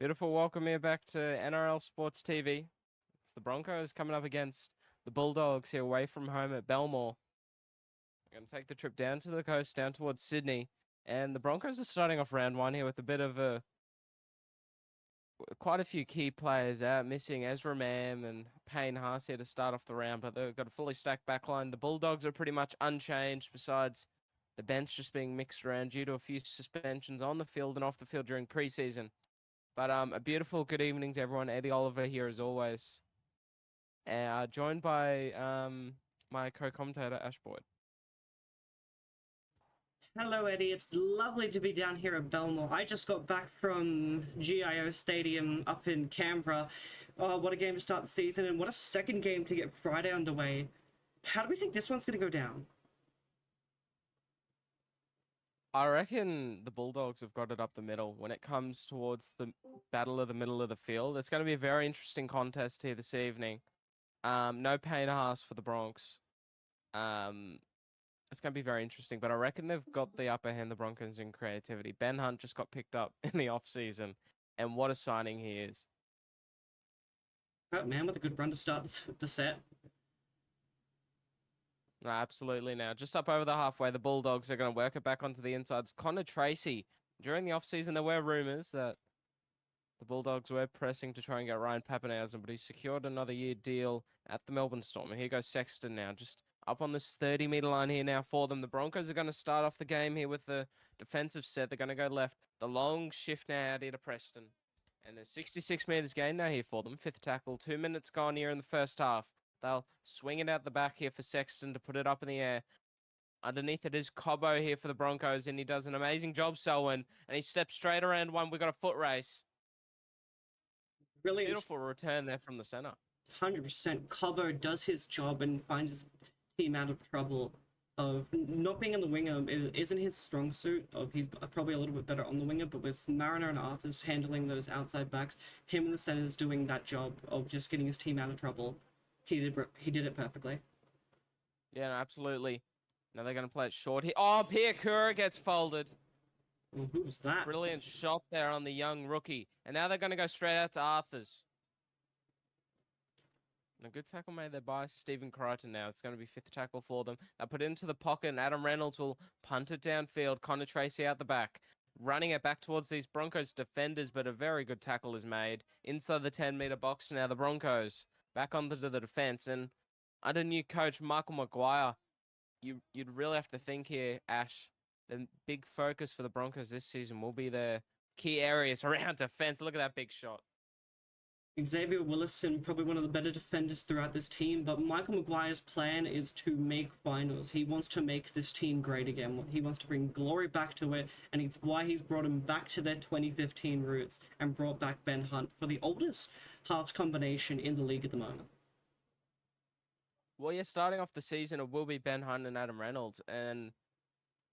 Beautiful welcome here back to NRL Sports TV. It's the Broncos coming up against the Bulldogs here away from home at Belmore. We're going to take the trip down to the coast, down towards Sydney. And the Broncos are starting off round one here with a bit of quite a few key players out, missing Ezra Mam and Payne Haas here to start off the round, but they've got a fully stacked backline. The Bulldogs are pretty much unchanged, besides the bench just being mixed around due to a few suspensions on the field and off the field during preseason. But a beautiful good evening to everyone. Eddie Oliver here as always. Joined by my co-commentator, Ash Boyd. Hello, Eddie. It's lovely to be down here at Belmore. I just got back from Accor Stadium up in Canberra. What a game to start the season, and what a second game to get Friday underway. How do we think this one's going to go down? I reckon the Bulldogs have got it up the middle when it comes towards the battle of the middle of the field. It's going to be a very interesting contest here this evening. No Payne Haas for the Bronx. It's going to be very interesting, but I reckon they've got the upper hand, the Broncos, in creativity. Ben Hunt just got picked up in the off-season, and what a signing he is. Oh, man, with a good run to start the set. No, absolutely. Now, just up over the halfway, the Bulldogs are going to work it back onto the insides. Connor Tracy, during the off-season, there were rumours that the Bulldogs were pressing to try and get Ryan Papenhuyzen, but he secured another year deal at the Melbourne Storm. And here goes Sexton now, just up on this 30-metre line here now for them. The Broncos are going to start off the game here with the defensive set. They're going to go left. The long shift now out here to Preston. And there's 66 metres gained now here for them. Fifth tackle, 2 minutes gone here in the first half. They'll swing it out the back here for Sexton to put it up in the air. Underneath it is Cobbo here for the Broncos, and he does an amazing job, Selwyn. And he steps straight around one. We've got a foot race. Really, Beautiful return there from the centre. 100%. Cobbo does his job and finds his team out of trouble. Of not being on the winger isn't his strong suit. He's probably a little bit better on the winger, but with Mariner and Arthurs handling those outside backs, him and the centers doing that job of just getting his team out of trouble. He did it perfectly. Yeah, no, absolutely. Now they're going to play it short here. Oh, Piakura gets folded. Well, who was that? Brilliant shot there on the young rookie. And now they're going to go straight out to Arthurs. And a good tackle made there by Stephen Crichton now. It's going to be fifth tackle for them. They put it into the pocket, and Adam Reynolds will punt it downfield. Connor Tracy out the back. Running it back towards these Broncos defenders, but a very good tackle is made. Inside the 10-metre box now, the Broncos back onto the defence. And under new coach Michael Maguire, you'd really have to think here, Ash, the big focus for the Broncos this season will be the key areas around defense. Look at that big shot. Xavier Willison, probably one of the better defenders throughout this team, but Michael Maguire's plan is to make finals. He wants to make this team great again. He wants to bring glory back to it, and it's why he's brought him back to their 2015 roots and brought back Ben Hunt for the oldest halves combination in the league at the moment. Well, yeah, starting off the season, it will be Ben Hunt and Adam Reynolds, and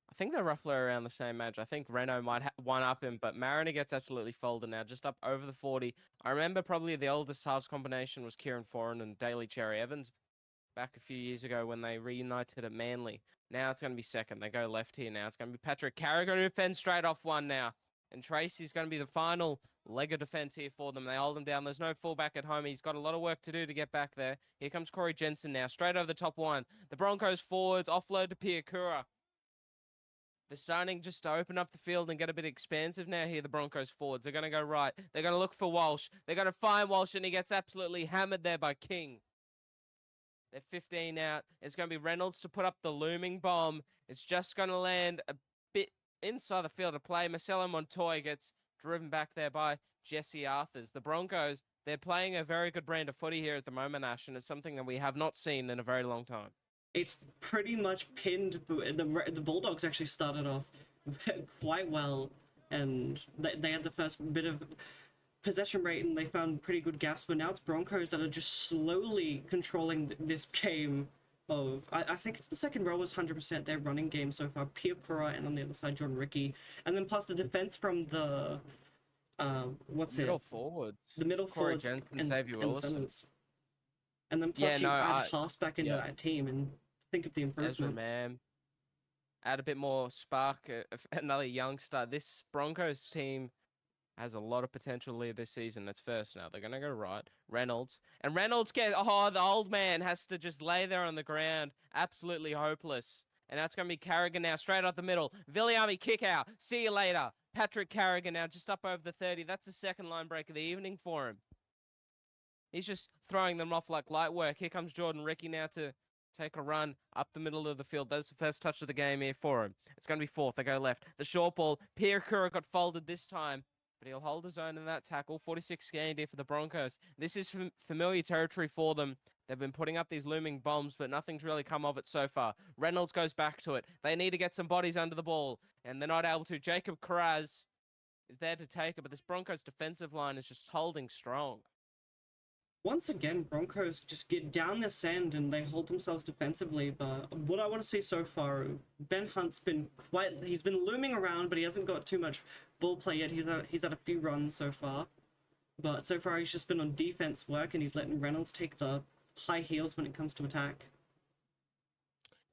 I think they're roughly around the same age. I think Reno might one up him, but Mariner gets absolutely folded now, just up over the 40. I remember probably the oldest halves combination was Kieran Foran and Daly Cherry Evans back a few years ago when they reunited at Manly. Now it's going to be second. They go left here now. It's going to be Patrick Carrigan who fends straight off one now. And Tracy's going to be the final leg of defense here for them. They hold him down. There's no fullback at home. He's got a lot of work to do to get back there. Here comes Corey Jensen now, straight over the top one. The Broncos forwards offload to Piakura. They're starting just to open up the field and get a bit expansive now here, the Broncos forwards. They're going to go right. They're going to look for Walsh. They're going to find Walsh, and he gets absolutely hammered there by King. They're 15 out. It's going to be Reynolds to put up the looming bomb. It's just going to land a bit inside the field of play. Marcelo Montoya gets driven back there by Jesse Arthurs. The Broncos, they're playing a very good brand of footy here at the moment, Ash, and it's something that we have not seen in a very long time. It's pretty much pinned. The Bulldogs actually started off quite well, and they had the first bit of possession rate, and they found pretty good gaps. But now it's Broncos that are just slowly controlling this game. I think it's the second row was 100% their running game so far. Piakura, and on the other side John Ricky, and then plus the defense from the middle forwards. The middle Corey forwards Jensen, and Xavier Willison. And then plus you add Haas back into that team, and think of the improvement. Ezra Mam. Add a bit more spark, another youngster. This Broncos team has a lot of potential here this season. That's first now. They're going to go right. Reynolds. And Reynolds the old man has to just lay there on the ground. Absolutely hopeless. And that's going to be Carrigan now, straight up the middle. Viliami kick out. See you later. Patrick Carrigan now just up over the 30. That's the second line break of the evening for him. He's just throwing them off like light work. Here comes Jordan Ricky now to take a run up the middle of the field. That's the first touch of the game here for him. It's going to be fourth. They go left. The short ball. Pierre Kura got folded this time, but he'll hold his own in that tackle. 46 gained here for the Broncos. This is familiar territory for them. They've been putting up these looming bombs, but nothing's really come of it so far. Reynolds goes back to it. They need to get some bodies under the ball, and they're not able to. Jacob Carraz is there to take it, but this Broncos defensive line is just holding strong. Once again, Broncos just get down this end and they hold themselves defensively. But what I want to see so far, Ben Hunt's been he's been looming around, but he hasn't got too much ball play yet. He's had a few runs so far. But so far he's just been on defense work and he's letting Reynolds take the high heels when it comes to attack.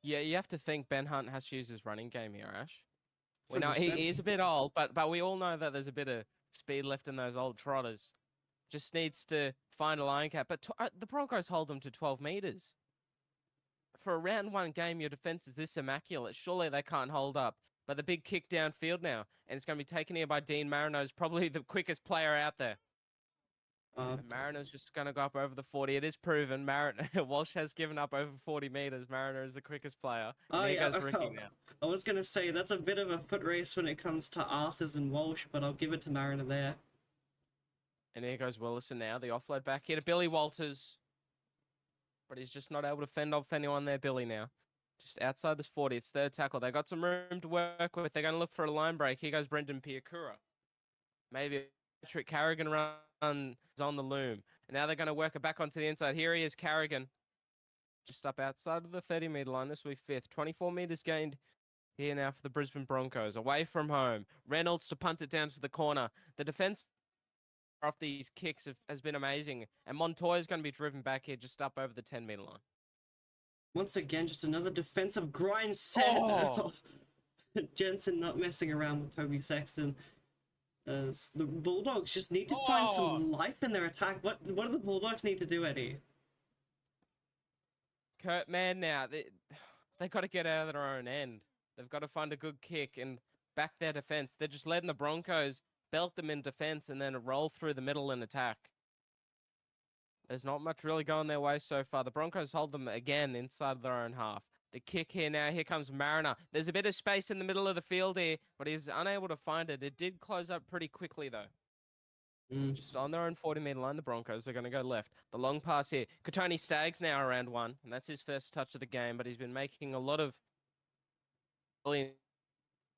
Yeah, you have to think Ben Hunt has to use his running game here, Ash. We know he is a bit old, but we all know that there's a bit of speed left in those old trotters. Just needs to find a line cap. But the Broncos hold them to 12 meters. For a round one game, your defense is this immaculate. Surely they can't hold up. But the big kick downfield now, and it's going to be taken here by Dean Marino, who's probably the quickest player out there. Marino's just going to go up over the 40. It is proven. Walsh has given up over 40 meters. Marino is the quickest player. And here goes Ricky now. I was going to say, that's a bit of a foot race when it comes to Arthurs and Walsh, but I'll give it to Marino there. And here goes Willison now. The offload back here to Billy Walters. But he's just not able to fend off anyone there, Billy, now. Just outside this 40. It's third tackle. They got some room to work with. They're going to look for a line break. Here goes Brendan Piakura. Maybe Patrick Carrigan runs on the loom. And now they're going to work it back onto the inside. Here he is, Carrigan. Just up outside of the 30-meter line. This will be fifth. 24 meters gained here now for the Brisbane Broncos. Away from home. Reynolds to punt it down to the corner. The defense off these kicks has been amazing. And Montoya's going to be driven back here just up over the 10-meter line. Once again, just another defensive grind set. Oh. Jensen not messing around with Toby Sexton. The Bulldogs just need to find some life in their attack. What do the Bulldogs need to do, Eddie? Kurt Mann now. They've got to get out of their own end. They've got to find a good kick and back their defense. They're just letting the Broncos belt them in defense and then roll through the middle and attack. There's not much really going their way so far. The Broncos hold them again inside of their own half. The kick here now. Here comes Mariner. There's a bit of space in the middle of the field here, but he's unable to find it. It did close up pretty quickly, though. Just on their own 40-meter line, the Broncos are going to go left. The long pass here. Katoni Staggs now around one, and that's his first touch of the game, but he's been making a lot of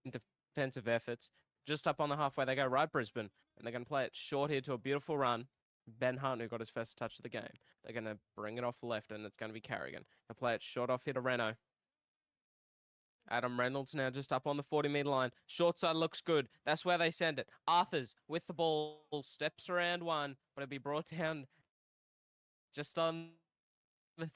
defensive efforts. Just up on the halfway, they go right Brisbane, and they're going to play it short here to a beautiful run. Ben Hunt, who got his first touch of the game. They're going to bring it off left, and it's going to be Carrigan. They'll play it short off here to Reno. Adam Reynolds now just up on the 40-meter line. Short side looks good. That's where they send it. Arthurs with the ball. Steps around one, but it'll be brought down just on the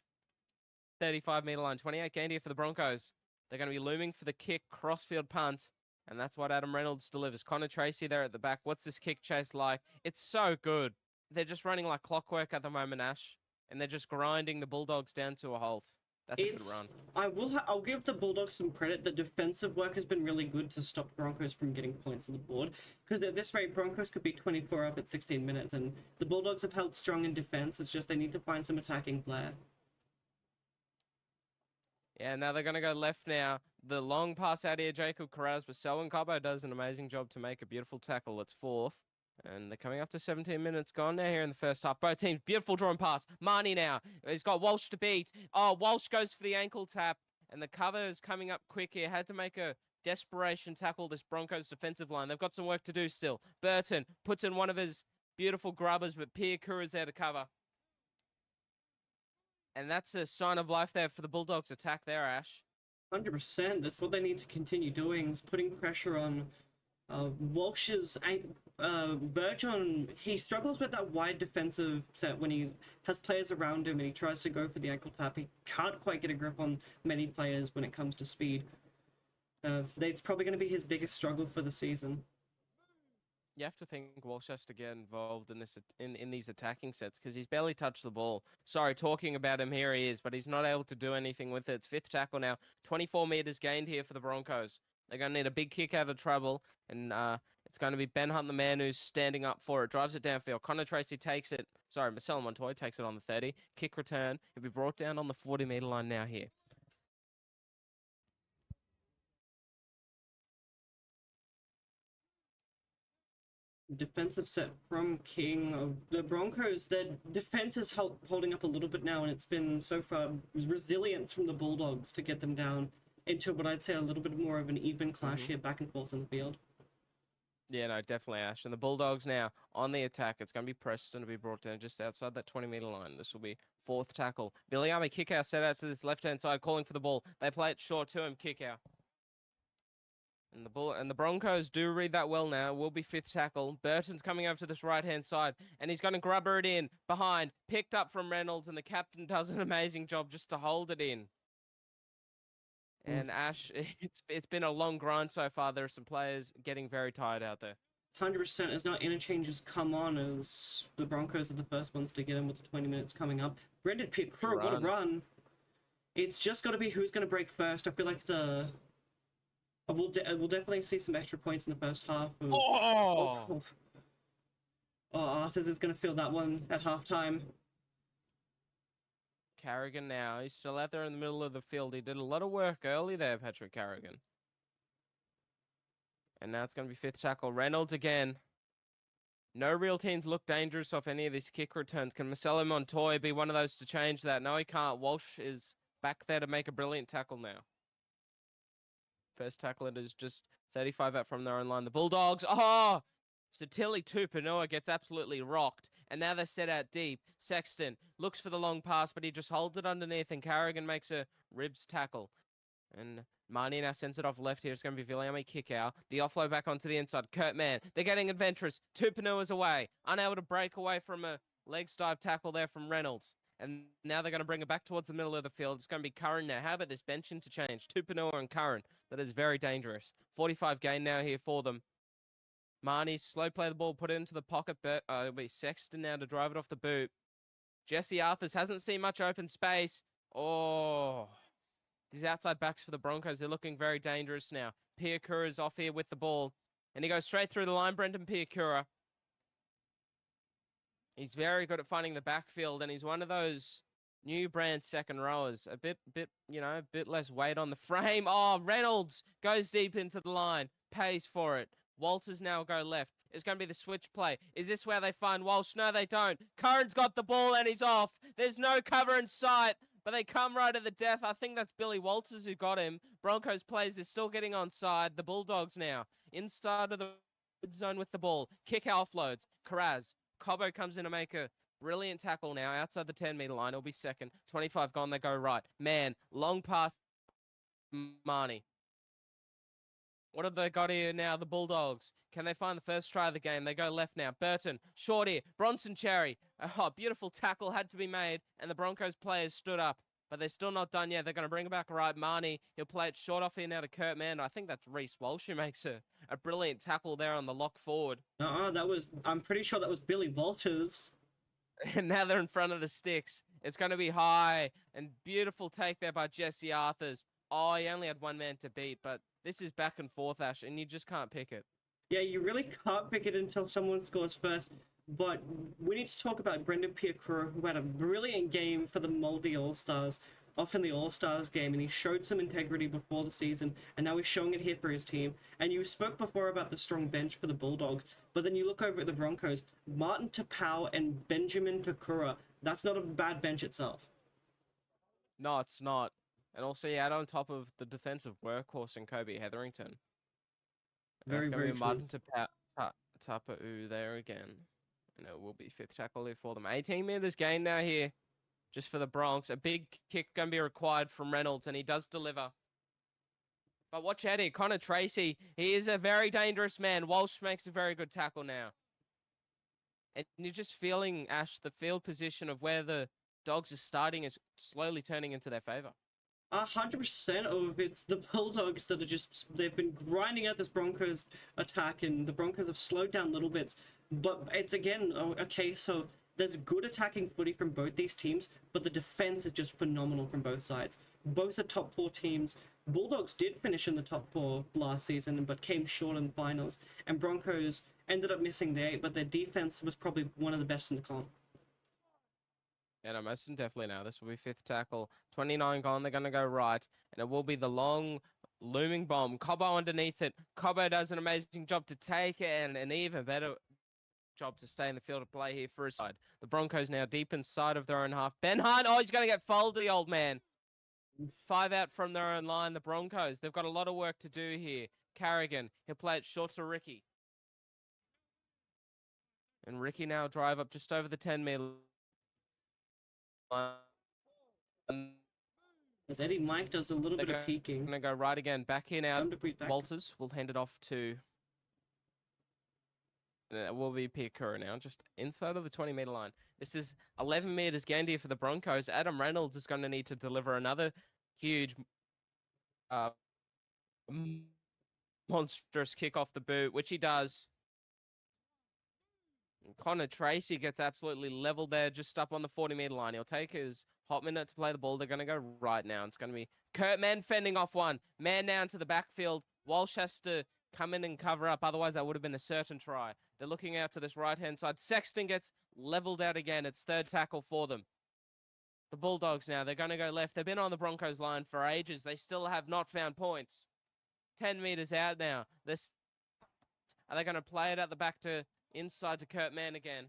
35-meter line. 28 gained here for the Broncos. They're going to be looming for the kick, crossfield punt. And that's what Adam Reynolds delivers. Connor Tracy there at the back. What's this kick chase like? It's so good. They're just running like clockwork at the moment, Ash. And they're just grinding the Bulldogs down to a halt. That's a good run. I'll give the Bulldogs some credit. The defensive work has been really good to stop Broncos from getting points on the board. Because at this rate, Broncos could be 24 up at 16 minutes. And the Bulldogs have held strong in defense. It's just they need to find some attacking flair. Yeah, now they're going to go left now. The long pass out here, Jacob Carraz, but Selwyn Cobbo does an amazing job to make a beautiful tackle. It's fourth. And they're coming up to 17 minutes gone now here in the first half. Both teams, beautiful drawn pass. Marnie now. He's got Walsh to beat. Oh, Walsh goes for the ankle tap. And the cover is coming up quick here. Had to make a desperation tackle this Broncos defensive line. They've got some work to do still. Burton puts in one of his beautiful grubbers, but Pierre Kura's there to cover. And that's a sign of life there for the Bulldogs attack there, Ash. 100%. That's what they need to continue doing, is putting pressure on Walsh's verge on. He struggles with that wide defensive set when he has players around him and he tries to go for the ankle tap. He can't quite get a grip on many players when it comes to speed. It's probably going to be his biggest struggle for the season. You have to think Walsh has to get involved in this in these attacking sets because he's barely touched the ball. Sorry, talking about him, here he is, but he's not able to do anything with it. It's fifth tackle now. 24 meters gained here for the Broncos. They're going to need a big kick out of trouble, and it's going to be Ben Hunt, the man who's standing up for it. Drives it downfield. Connor Tracy takes it. Sorry, Marcelo Montoya takes it on the 30. Kick return. He'll be brought down on the 40-meter line now here. Defensive set from King of the Broncos. Their defense is holding up a little bit now, and it's been so far resilience from the Bulldogs to get them down into what I'd say a little bit more of an even clash here, back and forth on the field. Yeah, no, definitely, Ash. And the Bulldogs now on the attack. It's going to be Preston to be brought down just outside that 20-meter line. This will be fourth tackle. Viliame kick out, set out to this left-hand side, calling for the ball. They play it short to him, kick out. And the Broncos do read that well now. Will be fifth tackle. Burton's coming over to this right-hand side, and he's going to grubber it in behind. Picked up from Reynolds, and the captain does an amazing job just to hold it in. And Ash, it's been a long grind so far. There are some players getting very tired out there. 100%. As now interchanges come on, as the Broncos are the first ones to get in with the 20 minutes coming up. Brendan Pickford, what a run. It's just got to be who's going to break first. I feel like we'll definitely see some extra points in the first half. Arthurs is going to feel that one at halftime. Carrigan now. He's still out there in the middle of the field. He did a lot of work early there, Patrick Carrigan. And now it's going to be fifth tackle. Reynolds again. No real teams look dangerous off any of these kick returns. Can Marcelo Montoya be one of those to change that? No, he can't. Walsh is back there to make a brilliant tackle now. First tackle, it is just 35 out from their own line. The Bulldogs. Oh! Satili Tupanua gets absolutely rocked. And now they're set out deep. Sexton looks for the long pass, but he just holds it underneath, and Carrigan makes a ribs tackle. And Marnie now sends it off left here. It's going to be Viliame kick out. The offload back onto the inside. Kurt Mann. They're getting adventurous. Tupanua's away. Unable to break away from a legs dive tackle there from Reynolds. And now they're going to bring it back towards the middle of the field. It's going to be Curran now. How about this bench interchange? Tupanua and Curran. That is very dangerous. 45 gain now here for them. Marnie, slow play the ball, put it into the pocket. It'll be Sexton now to drive it off the boot. Jesse Arthurs hasn't seen much open space. Oh, these outside backs for the Broncos, they're looking very dangerous now. Piakura's off here with the ball, and he goes straight through the line, Brendan Piakura. He's very good at finding the backfield, and he's one of those new brand second rowers. A bit less weight on the frame. Oh, Reynolds goes deep into the line, pays for it. Walters now go left. It's going to be the switch play. Is this where they find Walsh? No, they don't. Curran's got the ball and he's off. There's no cover in sight, but they come right at the death. I think that's Billy Walters who got him. Broncos players is still getting onside. The Bulldogs now inside of the zone with the ball. Kick offloads. Karaz. Cobbo comes in to make a brilliant tackle now outside the 10-meter line. It'll be second. 25 gone. They go right. Man, long pass. Marnie. What have they got here now? The Bulldogs. Can they find the first try of the game? They go left now. Burton. Short here. Bronson Cherry. Oh, beautiful tackle had to be made. And the Broncos players stood up. But they're still not done yet. They're going to bring it back right. Marnie. He'll play it short off here now to Kurt Mann. I think that's Reece Walsh who makes a brilliant tackle there on the lock forward. I'm pretty sure that was Billy Walters. And now they're in front of the sticks. It's going to be high. And beautiful take there by Jesse Arthurs. Oh, he only had one man to beat, but this is back and forth, Ash, and you just can't pick it. Yeah, you really can't pick it until someone scores first. But we need to talk about Brendan Piakura, who had a brilliant game for the Moldy All-Stars, off in the All-Stars game, and he showed some integrity before the season, and now he's showing it here for his team. And you spoke before about the strong bench for the Bulldogs, but then you look over at the Broncos, Martin Tapau and Benjamin Takura. That's not a bad bench itself. No, it's not. And also, you add on top of the defensive workhorse in Kobe Hetherington. Very, very true. Martin Tapau there again. And it will be fifth tackle here for them. 18 meters gain now here, just for the Bronx. A big kick going to be required from Reynolds, and he does deliver. But watch out here. Connor Tracy, he is a very dangerous man. Walsh makes a very good tackle now. And you're just feeling, Ash, the field position of where the Dogs are starting is slowly turning into their favor. 100% of it's the Bulldogs that are just they've been grinding out this Broncos attack, and the Broncos have slowed down little bits. But it's again a case of there's good attacking footy from both these teams, but the defense is just phenomenal from both sides. Both are top four teams. Bulldogs did finish in the top four last season, but came short in the finals. And Broncos ended up missing the eight, but their defense was probably one of the best in the comp. Yeah, no, most definitely now. This will be fifth tackle. 29 gone. They're going to go right. And it will be the long looming bomb. Cobbo underneath it. Cobbo does an amazing job to take it, and an even better job to stay in the field of play here for his side. The Broncos now deep inside of their own half. Ben Hunt, oh, he's going to get folded, the old man. 5 out from their own line. The Broncos, they've got a lot of work to do here. Carrigan, he'll play it short to Ricky. And Ricky now drive up just over the 10-meter line. As Eddie Mike does a little bit of peeking. Going to go right again. Back in out. Walters will hand it off to... It will be Piakura now, just inside of the 20-meter line. This is 11 meters gained here for the Broncos. Adam Reynolds is going to need to deliver another huge, monstrous kick off the boot, which he does. And Connor Tracy gets absolutely leveled there, just up on the 40-meter line. He'll take his hot minute to play the ball. They're going to go right now. It's going to be Kurt Mann fending off one. Man down to the backfield. Walsh has to come in and cover up. Otherwise, that would have been a certain try. They're looking out to this right-hand side. Sexton gets leveled out again. It's third tackle for them. The Bulldogs now, they're going to go left. They've been on the Broncos line for ages. They still have not found points. 10 meters out now. Are they going to play it at the back to inside to Kurt Mann again?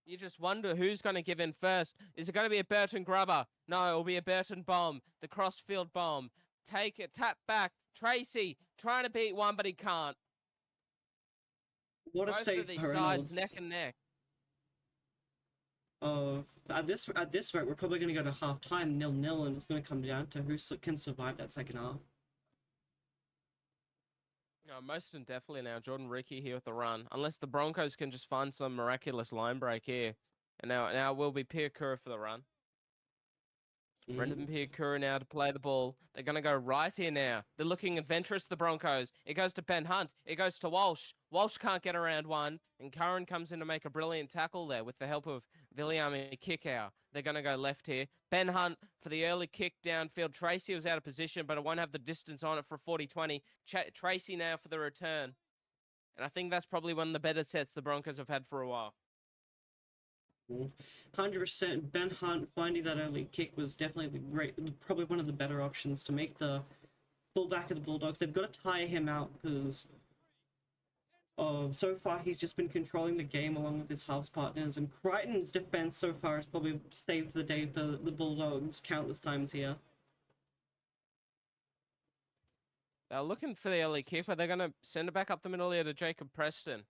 You just wonder who's going to give in first. Is it going to be a Burton grubber? No, it'll be a Burton bomb. The crossfield bomb. Take it, tap back. Tracy trying to beat one, but he can't. What a Both save of these for sides Reynolds. neck and neck. At this rate, we're probably going to go to half time 0-0, and it's going to come down to who can survive that second half. No, most definitely now. Jordan Ricky here with the run. Unless the Broncos can just find some miraculous line break here. And now it will be Piakura for the run. Brendan Piakura now to play the ball. They're going to go right here now. They're looking adventurous, the Broncos. It goes to Ben Hunt. It goes to Walsh. Walsh can't get around one. And Curran comes in to make a brilliant tackle there with the help of Viliami Kickout. They're going to go left here. Ben Hunt for the early kick downfield. Tracy was out of position, but it won't have the distance on it for 40-20. Tracy now for the return. And I think that's probably one of the better sets the Broncos have had for a while. 100%. Ben Hunt finding that early kick was definitely probably one of the better options to make the fullback of the Bulldogs. They've got to tire him out because so far he's just been controlling the game along with his halves partners, and Crichton's defense so far has probably saved the day for the Bulldogs countless times here. They're looking for the early kick, but they're going to send it back up the middle here to Jacob Preston.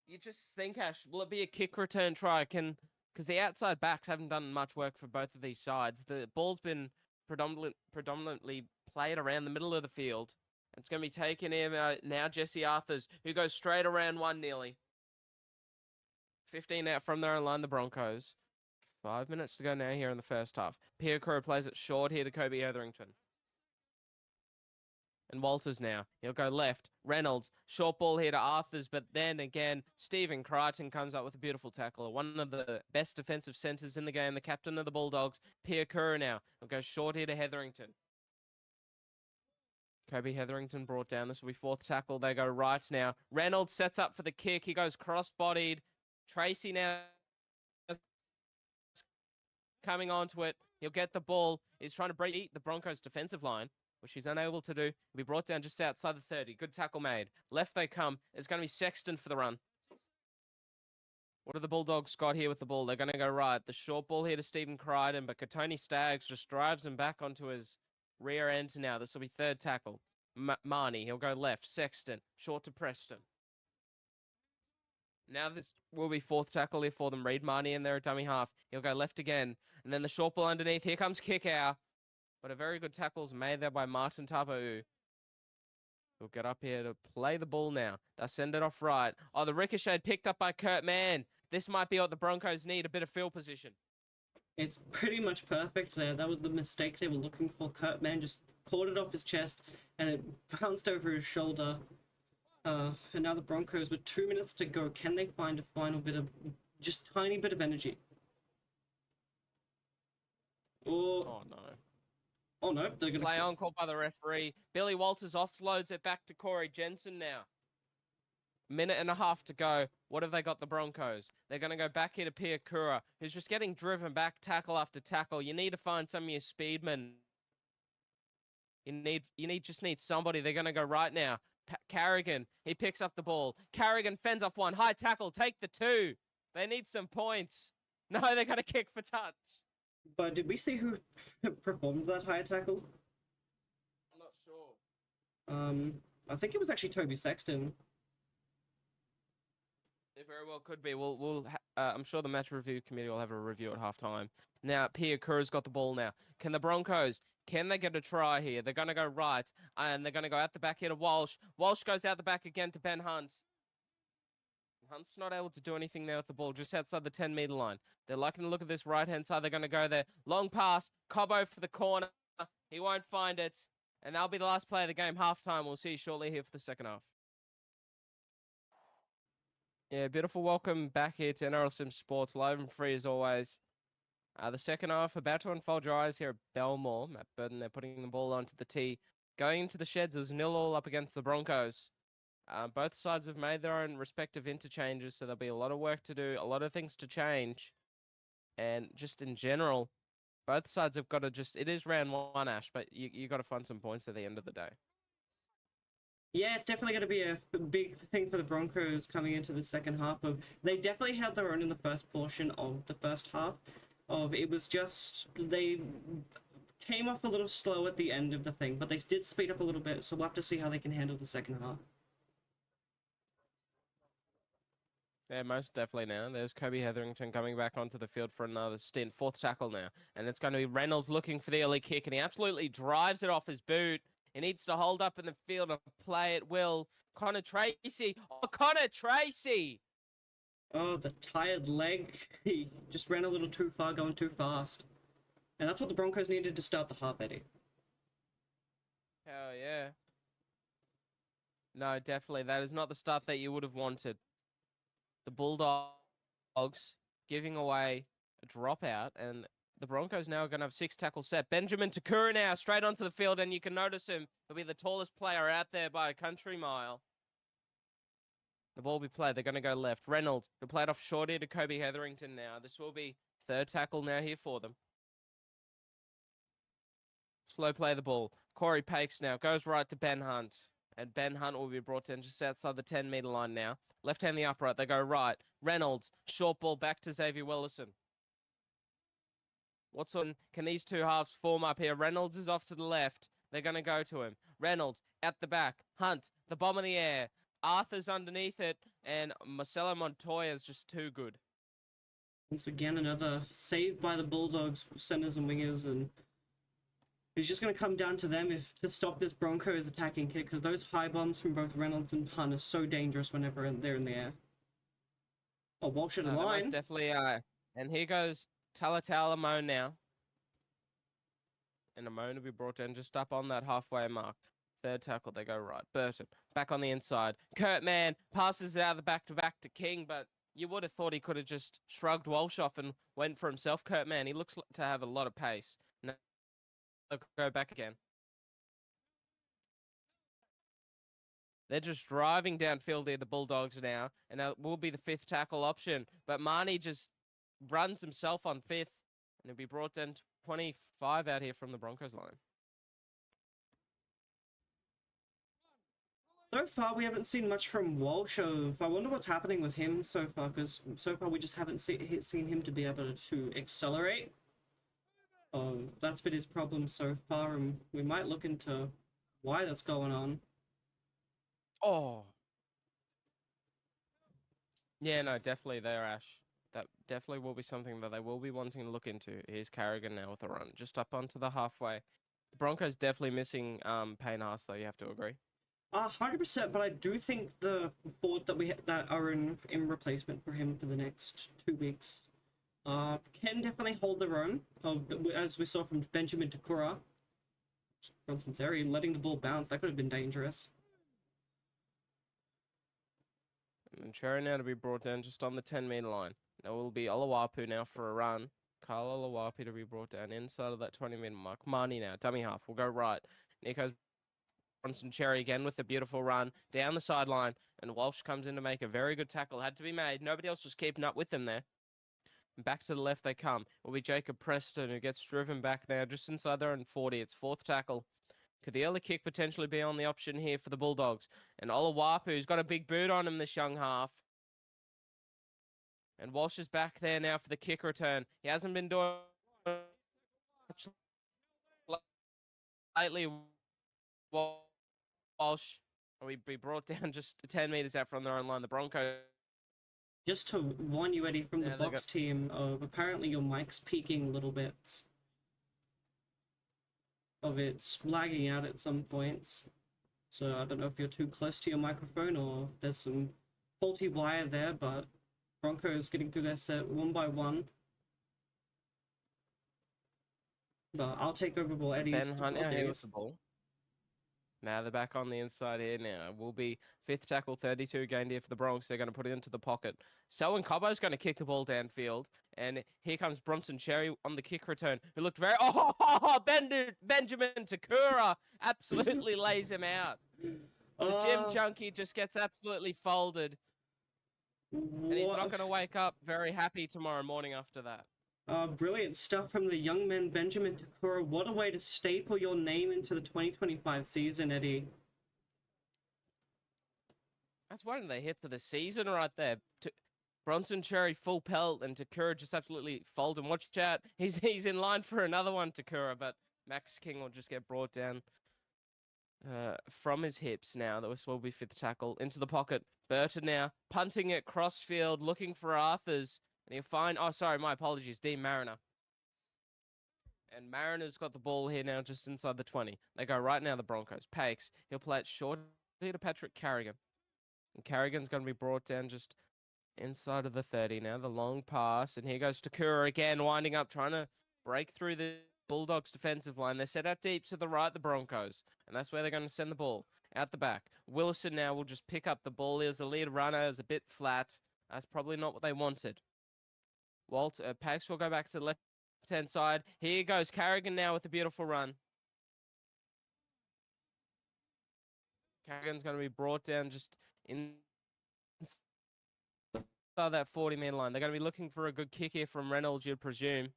You just think, Ash, will it be a kick return try? Because the outside backs haven't done much work for both of these sides. The ball's been predominantly played around the middle of the field. It's going to be taken here now, Jesse Arthurs, who goes straight around one nearly. 15 out from their own line, the Broncos. 5 minutes to go now here in the first half. Piakura plays it short here to Kobe Etherington. And Walters now. He'll go left. Reynolds. Short ball here to Arthurs. But then again, Stephen Crichton comes up with a beautiful tackle. One of the best defensive centers in the game. The captain of the Bulldogs. Piakura now. He'll go short here to Hetherington. Kobe Hetherington brought down. This will be fourth tackle. They go right now. Reynolds sets up for the kick. He goes cross-bodied. Tracy now coming onto it. He'll get the ball. He's trying to eat the Broncos' defensive line, which he's unable to do. He'll be brought down just outside the 30. Good tackle made. Left they come. It's going to be Sexton for the run. What have the Bulldogs got here with the ball? They're going to go right. The short ball here to Stephen Crichton, but Katoni Staggs just drives him back onto his rear end now. This will be third tackle. Marnie, he'll go left. Sexton, short to Preston. Now this will be fourth tackle here for them. Reed Marnie in there at dummy half. He'll go left again. And then the short ball underneath. Here comes Kickout. But a very good tackle's made there by Martin Tapu. He'll get up here to play the ball now. They'll send it off right. Oh, the ricochet picked up by Kurt Mann. This might be what the Broncos need, a bit of field position. It's pretty much perfect there. That was the mistake they were looking for. Kurtman just caught it off his chest and it bounced over his shoulder. And now the Broncos, with 2 minutes to go, can they find a final bit of, just tiny bit of energy? Or, Oh no. oh no, they're gonna Play on called by the referee. Billy Walters offloads it back to Corey Jensen now. Minute and a half to go. What have they got, the Broncos? They're going to go back here to Piakura, who's just getting driven back tackle after tackle. You need to find some of your speedmen. Just need somebody. They're going to go right now. Carrigan, he picks up the ball. Carrigan fends off one. High tackle, take the 2. They need some points. No, they're going to kick for touch. But did we see who performed that high tackle? I'm not sure. I think it was actually Toby Sexton. It very well could be. I'm sure the match review committee will have a review at halftime. Now, Piakura's got the ball now. Can the Broncos, can they get a try here? They're going to go right, and they're going to go out the back here to Walsh. Walsh goes out the back again to Ben Hunt. Hunt's not able to do anything there with the ball, just outside the 10-meter line. They're liking to look at this right-hand side. They're going to go there. Long pass. Cobbo for the corner. He won't find it. And that'll be the last play of the game. Halftime. We'll see you shortly here for the second half. Yeah, beautiful welcome back here to NRL Sim Sports, live and free as always. The second half, about to unfold your eyes here at Belmore. Matt Burton, they're putting the ball onto the tee. Going into the sheds is 0-0 up against the Broncos. Both sides have made their own respective interchanges, so there'll be a lot of work to do, a lot of things to change. And just in general, both sides have got to it is round 1, Ash, but you got to find some points at the end of the day. Yeah, it's definitely going to be a big thing for the Broncos coming into the second half. They definitely held their own in the first portion of the first half. It was just, they came off a little slow at the end of the thing, but they did speed up a little bit, so we'll have to see how they can handle the second half. Yeah, most definitely now. There's Kobe Hetherington coming back onto the field for another stint. 4th tackle now. And it's going to be Reynolds looking for the early kick, and he absolutely drives it off his boot. He needs to hold up in the field and play at will. Connor Tracy. Oh, Connor Tracy! Oh, the tired leg. He just ran a little too far, going too fast. And that's what the Broncos needed to start the half, Eddie. Hell yeah. No, definitely. That is not the start that you would have wanted. The Bulldogs giving away a dropout, and the Broncos now are going to have 6 tackle set. Benjamin Takura now straight onto the field, and you can notice him. He'll be the tallest player out there by a country mile. The ball will be played. They're going to go left. Reynolds, who played off short here to Kobe Hetherington now. This will be 3rd tackle now here for them. Slow play the ball. Corey Pakes now goes right to Ben Hunt. And Ben Hunt will be brought in just outside the 10-meter line now. Left hand the upright. They go right. Reynolds, short ball back to Xavier Willison. Can these two halves form up here? Reynolds is off to the left. They're going to go to him. Reynolds at the back. Hunt, the bomb in the air. Arthur's underneath it. And Marcelo Montoya is just too good. Once again, another save by the Bulldogs, centers and wingers, and it's just going to come down to them to stop this Broncos attacking kick, because those high bombs from both Reynolds and Hunt are so dangerous whenever they're in the air. Oh, Walsh at the line. Most definitely are. And here goes Talatau Amone now. And Amone will be brought in just up on that halfway mark. 3rd tackle, they go right. Burton, back on the inside. Kurtman passes it out of the back-to-back to King, but you would have thought he could have just shrugged Walsh off and went for himself. Kurtman, he looks to have a lot of pace. Now, go back again. They're just driving downfield here, the Bulldogs now, and that will be the 5th tackle option. But Marnie just runs himself on 5th, and he'll be brought in 25 out here from the Broncos line. So far, we haven't seen much from Walsh. I wonder what's happening with him so far, because so far we just haven't seen him to be able to accelerate. That's been his problem so far, and we might look into why that's going on. Oh. Yeah, no, definitely there, Ash. That definitely will be something that they will be wanting to look into. Here's Carrigan now with a run, just up onto the halfway. The Broncos definitely missing Payne Haas, though, you have to agree. 100%, but I do think the forward that are in replacement for him for the next 2 weeks Can definitely hold their own, as we saw from Benjamin Takura. Bronson Zeri letting the ball bounce, that could have been dangerous. And Cherry now to be brought down just on the 10-meter line. Now it will be Olawapu now for a run. Kyle Olawapu to be brought down inside of that 20-meter mark. Marnie now, dummy half, will go right. Nico's Bronson Cherry again with a beautiful run down the sideline. And Walsh comes in to make a very good tackle. Had to be made. Nobody else was keeping up with them there. And back to the left they come. It will be Jacob Preston who gets driven back now just inside their own 40. It's fourth tackle. Could the early kick potentially be on the option here for the Bulldogs? And Olawapu's got a big boot on him, this young half. And Walsh is back there now for the kick return. He hasn't been doing much lately. Walsh will be brought down just 10 meters out from their own line. The Broncos. Just to warn you, Eddie, from the box team, apparently your mic's peaking a little bit. Of it's lagging out at some points. So I don't know if you're too close to your microphone or there's some faulty wire there, but Broncos getting through their set one by one. But I'll take over while Eddie's Ben Hunt now here with the ball. Now they're back on the inside here now. It will be fifth tackle, 32 gained here for the Bronx. They're going to put it into the pocket. Selwyn Cobbo's going to kick the ball downfield. And here comes Bronson Cherry on the kick return, who looked very... Benjamin Takura absolutely lays him out. The gym junkie just gets absolutely folded. And he's not going to wake up very happy tomorrow morning after that. Brilliant stuff from the young man Benjamin Takura. What a way to staple your name into the 2025 season, Eddie. That's one of the hits of the season right there. Bronson Cherry full pelt and Takura just absolutely fold him. Watch out. He's in line for another one, Takura, but Max King will just get brought down from his hips now. That will be fifth tackle. Into the pocket. Burton now punting it crossfield, looking for Arthurs. And he'll find... Oh, sorry, my apologies. Dean Mariner. And Mariner's got the ball here now just inside the 20. They go right now, the Broncos. Pakes. He'll play it short here to Patrick Carrigan. And Carrigan's going to be brought down just inside of the 30 now. The long pass. And here goes Takura again, winding up, trying to break through the Bulldogs' defensive line. They're set out deep to the right, the Broncos. And that's where they're going to send the ball. Out the back. Willison now will just pick up the ball. Here's the lead runner. Is a bit flat. That's probably not what they wanted. Pakes will go back to the left-hand side. Here goes Carrigan now with a beautiful run. Carrigan's going to be brought down just inside that 40-meter line. They're going to be looking for a good kick here from Reynolds, you'd presume.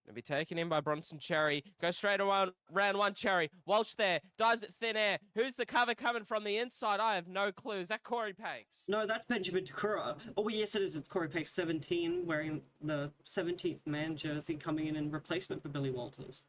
Going to be taken in by Bronson Cherry. Go straight around, round one, Cherry. Walsh there, dives at thin air. Who's the cover coming from the inside? I have no clue. Is that Corey Pakes? No, that's Benjamin Takura. Oh, yes, it is. It's Corey Pakes, 17, wearing the 17th man jersey, coming in replacement for Billy Walters.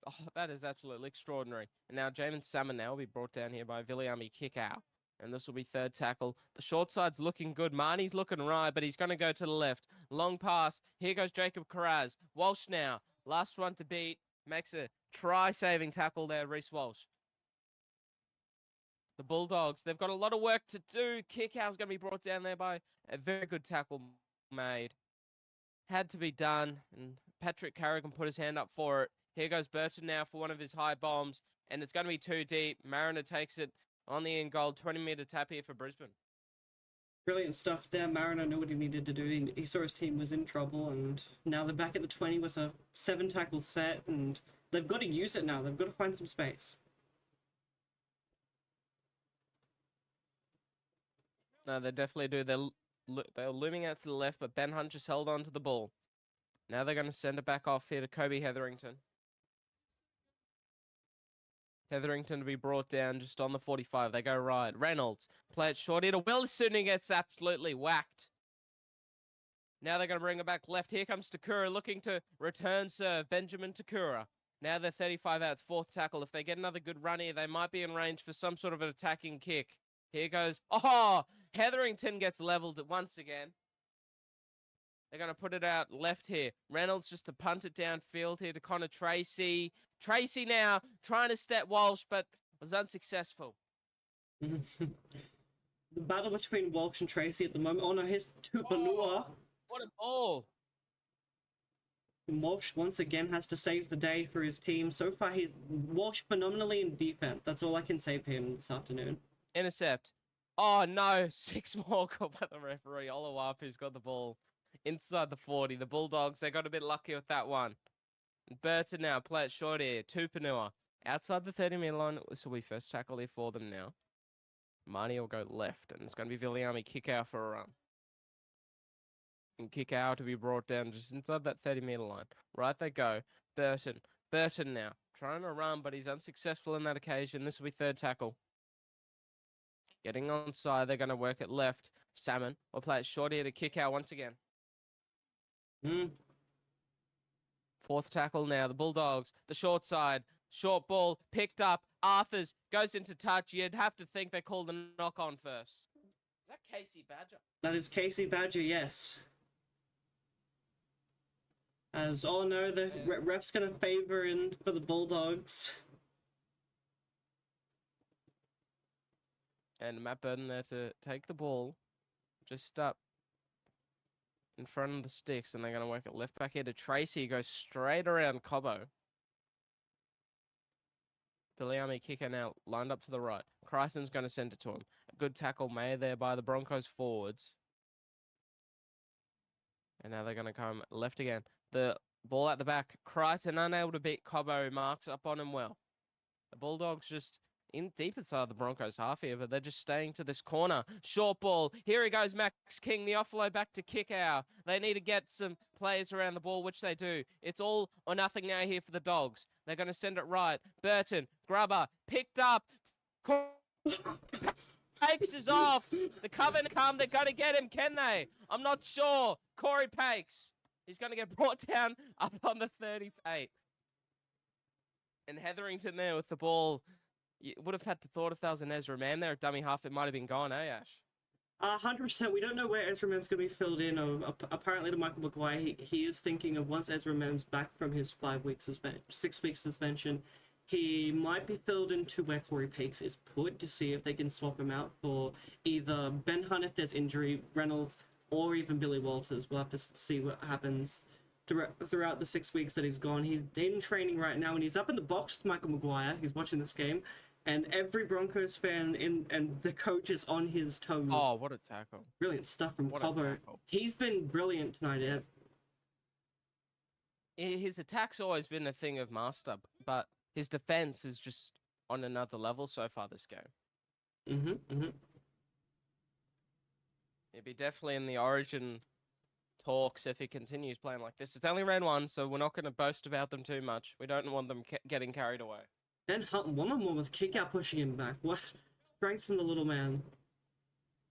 Oh, that is absolutely extraordinary. And now Jamin Salmon now will be brought down here by Viliami Kickow. And this will be third tackle. The short side's looking good. Marnie's looking right, but he's going to go to the left. Long pass. Here goes Jacob Carraz. Walsh now. Last one to beat. Makes a try-saving tackle there, Reece Walsh. The Bulldogs, they've got a lot of work to do. Kickow's going to be brought down there by a very good tackle made. Had to be done. And Patrick Carrigan put his hand up for it. Here goes Burton now for one of his high bombs. And it's going to be too deep. Mariner takes it on the end goal. 20-meter tap here for Brisbane. Brilliant stuff there. Mariner knew what he needed to do. He saw his team was in trouble, and now they're back at the 20 with a 7-tackle set, and they've got to use it now. They've got to find some space. No, they definitely do. They're looming out to the left, but Ben Hunt just held on to the ball. Now they're going to send it back off here to Kobe Hetherington. Hetherington to be brought down just on the 45. They go right. Reynolds, play it short here to Wilson, who gets absolutely whacked. Now they're going to bring it back left. Here comes Takura looking to return serve. Benjamin Takura. Now they're 35 out. It's fourth tackle. If they get another good run here, they might be in range for some sort of an attacking kick. Here goes. Oh, Hetherington gets leveled once again. They're going to put it out left here. Reynolds just to punt it downfield here to Connor Tracy. Tracy now trying to step Walsh, but was unsuccessful. The battle between Walsh and Tracy at the moment. Oh no, here's Tupanua. What a ball. Walsh once again has to save the day for his team. So far, he's Walsh phenomenally in defense. That's all I can say for him this afternoon. Intercept. Oh no, 6 more called by the referee. Oluwapu's got the ball inside the 40. The Bulldogs, they got a bit lucky with that one. Burton now, play it short here. Tupanua. Outside the 30-metre line, this will be first tackle here for them now. Marnie will go left, and it's going to be Viliami kick out for a run. And kick out to be brought down just inside that 30-metre line. Right they go. Burton. Burton now. Trying to run, but he's unsuccessful in that occasion. This will be third tackle. Getting onside, they're going to work it left. Salmon will play it short here to kick out once again. Fourth tackle now. The Bulldogs. The short side. Short ball. Picked up. Arthurs goes into touch. You'd have to think they called the knock on first. Is that Casey Badger? That is Casey Badger, yes. As, oh no, the ref's going to favour in for the Bulldogs. And Matt Burton there to take the ball just up in front of the sticks, and they're going to work it left back here to Tracy. Goes straight around Cobbo. Viliami kicker now lined up to the right. Chryson's going to send it to him. A good tackle made there by the Broncos forwards. And now they're going to come left again. The ball at the back. Crichton unable to beat Cobbo. Marks up on him well. The Bulldogs just in deep inside the Broncos half here, but they're just staying to this corner. Short ball. Here he goes, Max King. The offload back to Kickow. They need to get some players around the ball, which they do. It's all or nothing now here for the Dogs. They're going to send it right. Burton, Grubber, picked up. Pakes is off. The cover come. They're going to get him, can they? I'm not sure. Corey Pakes. He's going to get brought down up on the 38. And Hetherington there with the ball. You would have had to thought if there was an Ezra Mann there at dummy half, it might have been gone, eh, Ash? 100%. We don't know where Ezra Mann's going to be filled in. Apparently, to Michael Maguire, he is thinking of once Ezra Mann's back from his 6 week suspension, he might be filled into where Corey Pakes is put to see if they can swap him out for either Ben Hunt if there's injury, Reynolds, or even Billy Walters. We'll have to see what happens throughout the 6 weeks that he's gone. He's in training right now, and he's up in the box with Michael Maguire. He's watching this game. And every Broncos fan and the coach is on his toes. Oh, what a tackle. Brilliant stuff from Cobbo. He's been brilliant tonight. His attack's always been a thing of master, but his defense is just on another level so far this game. He'd be definitely in the Origin talks if he continues playing like this. It's only round 1, so we're not going to boast about them too much. We don't want them getting carried away. And Hunt, one-on-one with kick out pushing him back. What strength from the little man.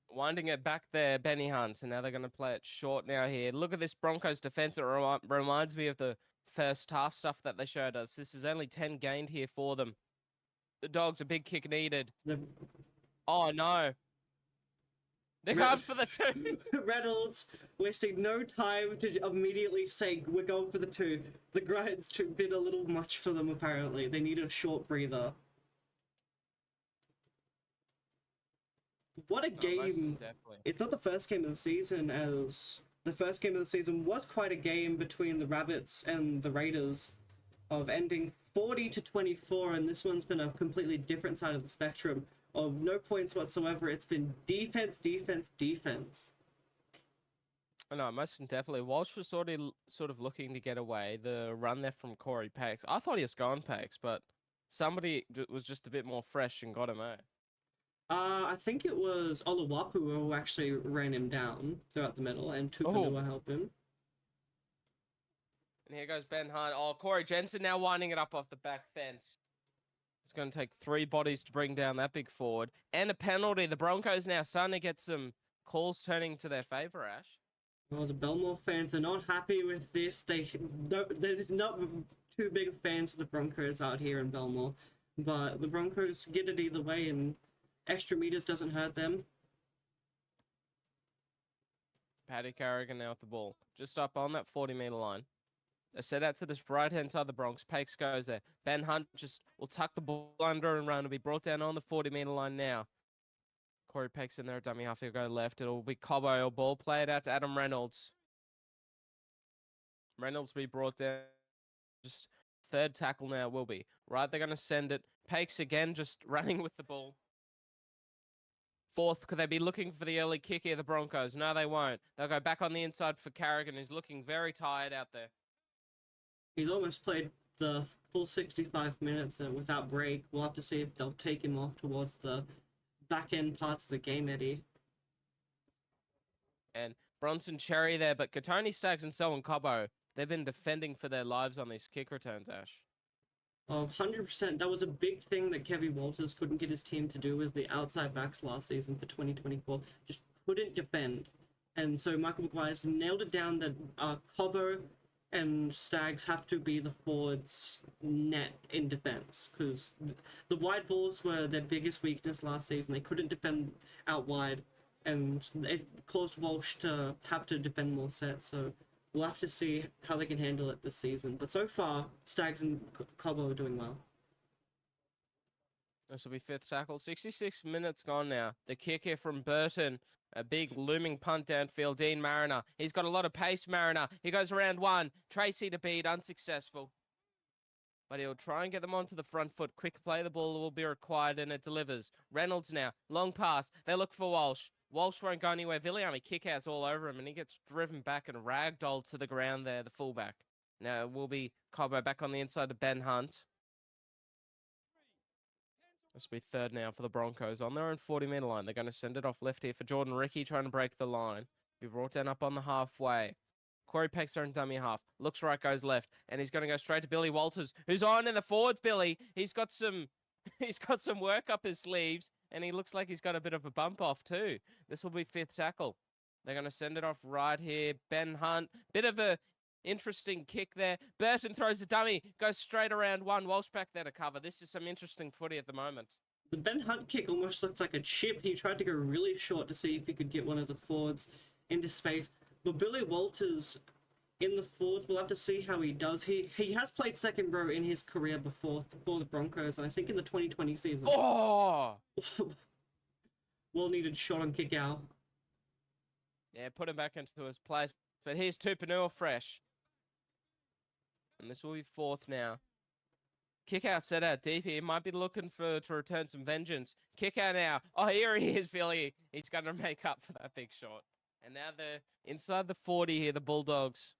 Winding it back there, Benny Hunt. And now they're going to play it short now here. Look at this Broncos defense. It reminds me of the first half stuff that they showed us. This is only 10 gained here for them. The Dogs, a big kick needed. Oh, no. They're going for the 2. Reynolds wasting no time to immediately say, we're going for the 2. The grind's been a little much for them, apparently. They need a short breather. What a game. It's not the first game of the season, as the first game of the season was quite a game between the Rabbits and the Raiders of ending 40-24, and this one's been a completely different side of the spectrum. Of no points whatsoever. It's been defense, defense, defense. No, most definitely. Walsh was sort of looking to get away. The run there from Corey Pakes. I thought he was gone, Pakes, but somebody was just a bit more fresh and got him, eh? I think it was Oluwapu who actually ran him down throughout the middle, and Tupanua helped him. And here goes Ben Hunt. Oh, Corey Jensen now winding it up off the back fence. It's going to take 3 bodies to bring down that big forward. And a penalty. The Broncos now starting to get some calls turning to their favour, Ash. Well, the Belmore fans are not happy with this. They're not too big fans of the Broncos out here in Belmore. But the Broncos get it either way, and extra meters doesn't hurt them. Paddy Carrigan now with the ball. Just up on that 40-metre line. They set out to this right-hand side of the Bronx. Pakes goes there. Ben Hunt just will tuck the ball under and run. It'll be brought down on the 40-metre line now. Corey Pakes in there, dummy half. He'll go left. It'll be Cobbo. Ball played out to Adam Reynolds. Reynolds will be brought down. Just third tackle now will be. Right, they're going to send it. Pakes again, just running with the ball. Fourth, could they be looking for the early kick here, the Broncos? No, they won't. They'll go back on the inside for Carrigan, who's looking very tired out there. He's almost played the full 65 minutes without break. We'll have to see if they'll take him off towards the back end parts of the game, Eddie. And Bronson Cherry there, but Katoni Staggs and Selwyn Cobbo, they've been defending for their lives on these kick returns, Ash. 100%. That was a big thing that Kevin Walters couldn't get his team to do with the outside backs last season for 2024. Just couldn't defend. And so Michael Maguire's nailed it down that Cobbo and Staggs have to be the forwards net in defense, because the wide balls were their biggest weakness last season. They couldn't defend out wide, and it caused Walsh to have to defend more sets. So we'll have to see how they can handle it this season. But so far, Staggs and Cobbo are doing well. This will be fifth tackle. 66 minutes gone now. The kick here from Burton. A big looming punt downfield. Dean Mariner. He's got a lot of pace, Mariner. He goes around one. Tracy to beat. Unsuccessful. But he'll try and get them onto the front foot. Quick play. The ball will be required, and it delivers. Reynolds now. Long pass. They look for Walsh. Walsh won't go anywhere. Viliami kickouts all over him, and he gets driven back and ragdolled to the ground there, the fullback. Now it will be Cobbo back on the inside to Ben Hunt. This will be third now for the Broncos on their own 40-metre line. They're going to send it off left here for Jordan Ricky, trying to break the line. Be brought down up on the halfway. Corey Peck's own dummy half. Looks right, goes left. And he's going to go straight to Billy Walters, who's on in the forwards, Billy. He's got some work up his sleeves, and he looks like he's got a bit of a bump off too. This will be fifth tackle. They're going to send it off right here. Ben Hunt, bit of a interesting kick there. Burton throws a dummy, goes straight around one. Walsh back there to cover. This is some interesting footy at the moment. The Ben Hunt kick almost looked like a chip. He tried to go really short to see if he could get one of the forwards into space. But Billy Walters in the forwards, we'll have to see how he does. He has played second row in his career before for the Broncos, and I think in the 2020 season. Oh! Well-needed shot on kick out. Yeah, put him back into his place. But here's Tupanua fresh. And this will be fourth now. Kick out, set out deep here. He might be looking to return some vengeance. Kick out now. Oh, here he is, Billy. He's going to make up for that big shot. And now they're inside the 40 here, the Bulldogs.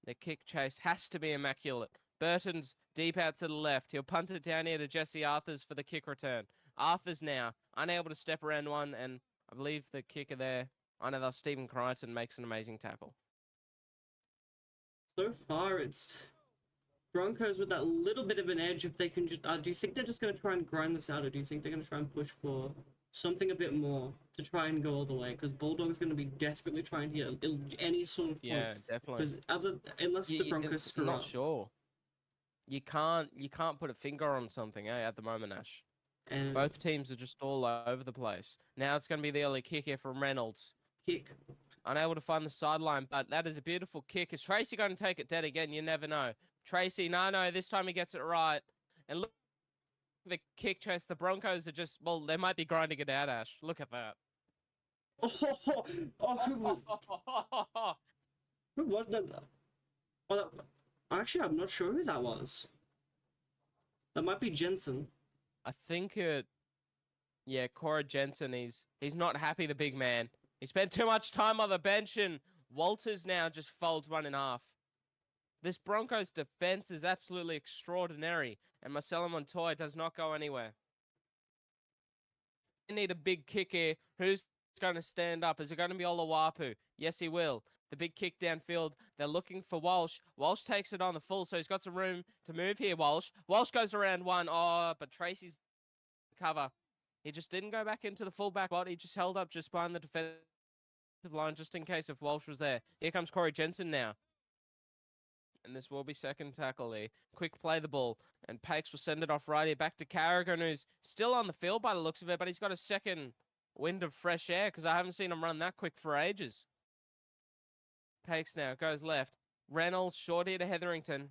Their kick chase has to be immaculate. Burton's deep out to the left. He'll punt it down here to Jesse Arthurs for the kick return. Arthurs now unable to step around one, and I believe the kicker there, I know that Stephen Crichton, makes an amazing tackle. So far, it's Broncos with that little bit of an edge. If they can just, do you think they're just going to try and grind this out, or do you think they're going to try and push for something a bit more to try and go all the way? Because Bulldogs going to be desperately trying to get any sort of points. Yeah, definitely. Because unless the Broncos screw up. Not sure. You can't put a finger on something, at the moment, Ash. And both teams are just all over the place. Now it's going to be the early kick here from Reynolds. Kick. Unable to find the sideline, but that is a beautiful kick. Is Tracy going to take it dead again? You never know. Tracy, no, this time he gets it right. And look at the kick chase. The Broncos are just, well, they might be grinding it out, Ash. Look at that. Who was that? Oh, actually, I'm not sure who that was. That might be Jensen. I think Cora Jensen, he's not happy, the big man. He spent too much time on the bench, and Walters now just folds one in half. This Broncos defense is absolutely extraordinary, and Marcelo Montoya does not go anywhere. They need a big kick here. Who's going to stand up? Is it going to be Olawapu? Yes, he will. The big kick downfield. They're looking for Walsh. Walsh takes it on the full, so he's got some room to move here, Walsh. Walsh goes around one. Oh, but Tracy's cover. He just didn't go back into the fullback spot. He just held up just behind the defensive line just in case if Walsh was there. Here comes Corey Jensen now. And this will be second tackle here. Quick play the ball. And Pakes will send it off right here back to Carrigan, who's still on the field by the looks of it, but he's got a second wind of fresh air because I haven't seen him run that quick for ages. Pakes now goes left. Reynolds short here to Hetherington.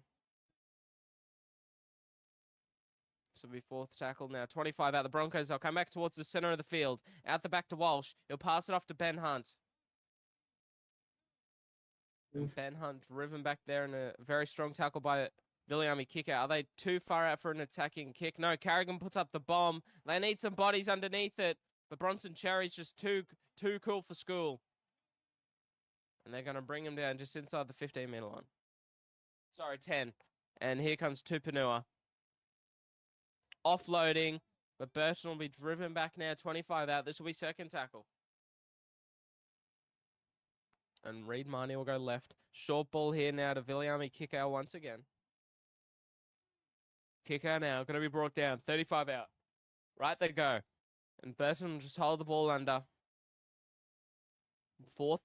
This will be fourth tackle now. 25 out. The Broncos, they'll come back towards the center of the field. Out the back to Walsh. He'll pass it off to Ben Hunt. And Ben Hunt driven back there in a very strong tackle by Viliami kicker. Are they too far out for an attacking kick? No, Carrigan puts up the bomb. They need some bodies underneath it. But Bronson Cherry's just too cool for school. And they're going to bring him down just inside the 15-meter line. Sorry, 10. And here comes Tupanua. Offloading. But Burton will be driven back now, 25 out. This will be second tackle. And Reed Marnie will go left. Short ball here now to Viliami kicker once again. Kicker now, going to be brought down. 35 out. Right, they go. And Burton will just hold the ball under. Fourth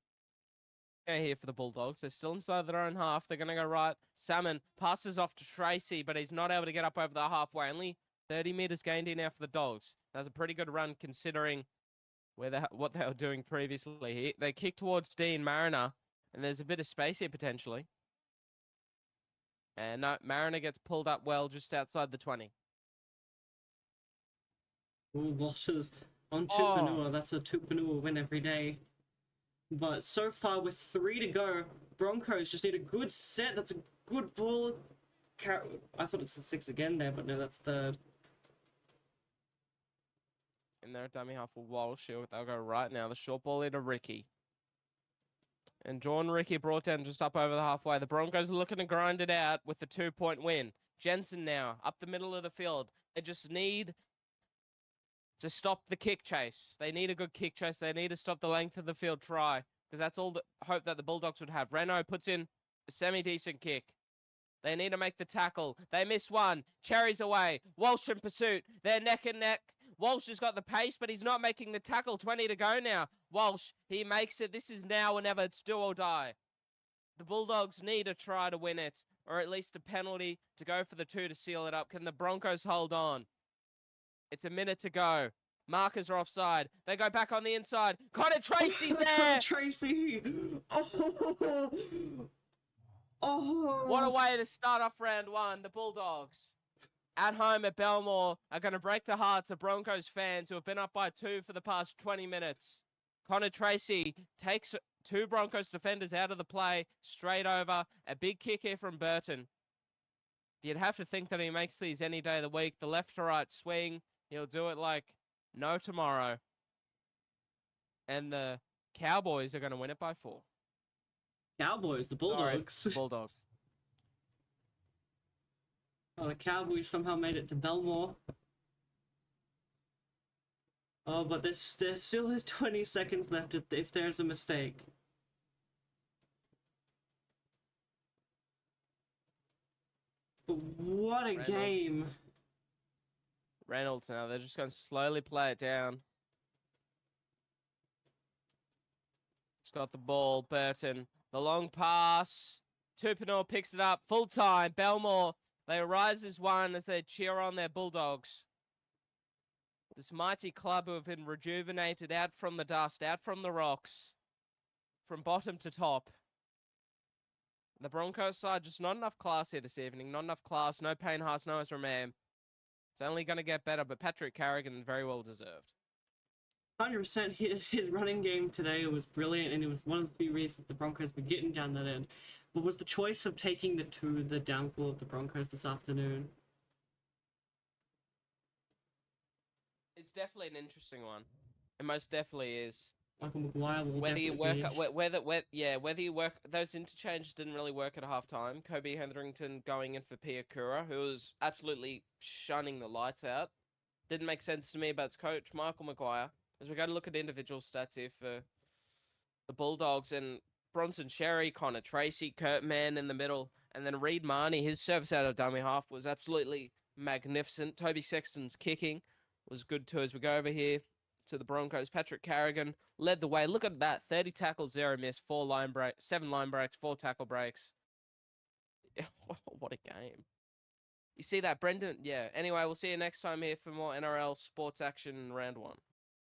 here for the Bulldogs. They're still inside their own half. They're going to go right. Salmon passes off to Tracy, but he's not able to get up over the halfway. Only 30 meters gained here now for the Dogs. That's a pretty good run considering what they were doing previously. They kick towards Dean Mariner, and there's a bit of space here potentially. And no, Mariner gets pulled up well just outside the 20. Ooh, Walters on Tupanua. That's a Tupanua win every day. But so far, with 3 to go, Broncos just need a good set. That's a good ball. I thought it's the 6 again there, but no, that's third. In there, dummy half for Walsh. They'll go right now. The short ball into Ricky. And John Ricky brought down just up over the halfway. The Broncos are looking to grind it out with the 2-point win. Jensen now, up the middle of the field. They just need to stop the kick chase. They need a good kick chase. They need to stop the length of the field try. Because that's all the hope that the Bulldogs would have. Renault puts in a semi-decent kick. They need to make the tackle. They miss one. Cherry's away. Walsh in pursuit. They're neck and neck. Walsh has got the pace, but he's not making the tackle. 20 to go now. Walsh, he makes it. This is now or never. It's do or die. The Bulldogs need a try to win it, or at least a penalty to go for the 2 to seal it up. Can the Broncos hold on? It's a minute to go. Markers are offside. They go back on the inside. Connor Tracy's there. Tracy. Oh. What a way to start off round 1. The Bulldogs at home at Belmore are going to break the hearts of Broncos fans who have been up by 2 for the past 20 minutes. Connor Tracy takes 2 Broncos defenders out of the play, straight over. A big kick here from Burton. You'd have to think that he makes these any day of the week. The left to right swing, he'll do it like no tomorrow. And the Cowboys are going to win it by 4. Cowboys, the Bulldogs. Sorry, the Bulldogs. Oh, the Cowboys somehow made it to Belmore. Oh, but there still is 20 seconds left if there's a mistake. But what a game! Reynolds now, they're just going to slowly play it down. It's got the ball, Burton. The long pass. Tupanua picks it up. Full time. Belmore. They rise as one as they cheer on their Bulldogs. This mighty club who have been rejuvenated out from the dust, out from the rocks, from bottom to top. The Broncos side, just not enough class here this evening. Not enough class. No Payne Haas, no Ezra Mam. It's only going to get better, but Patrick Carrigan very well deserved. 100%. His running game today was brilliant, and it was one of the few reasons the Broncos were getting down that end. But was the choice of taking the downfall of the Broncos this afternoon? It's definitely an interesting one. It most definitely is. Michael Maguire will whether you whether you work those interchanges didn't really work at halftime. Kobe Hetherington going in for Piakura, who was absolutely shunning the lights out. Didn't make sense to me, but it's coach Michael Maguire. As we go to look at individual stats here for the Bulldogs, and Bronson Sherry, Connor Tracy, Kurt Mann in the middle, and then Reed Marnie, his service out of dummy half was absolutely magnificent. Toby Sexton's kicking was good too. As we go over here to the Broncos, Patrick Carrigan led the way. Look at that, 30 tackles, 0 miss, 7 line breaks, 4 tackle breaks. What a game. You see that, Brendan? Yeah. Anyway, we'll see you next time here for more NRL sports action in round 1.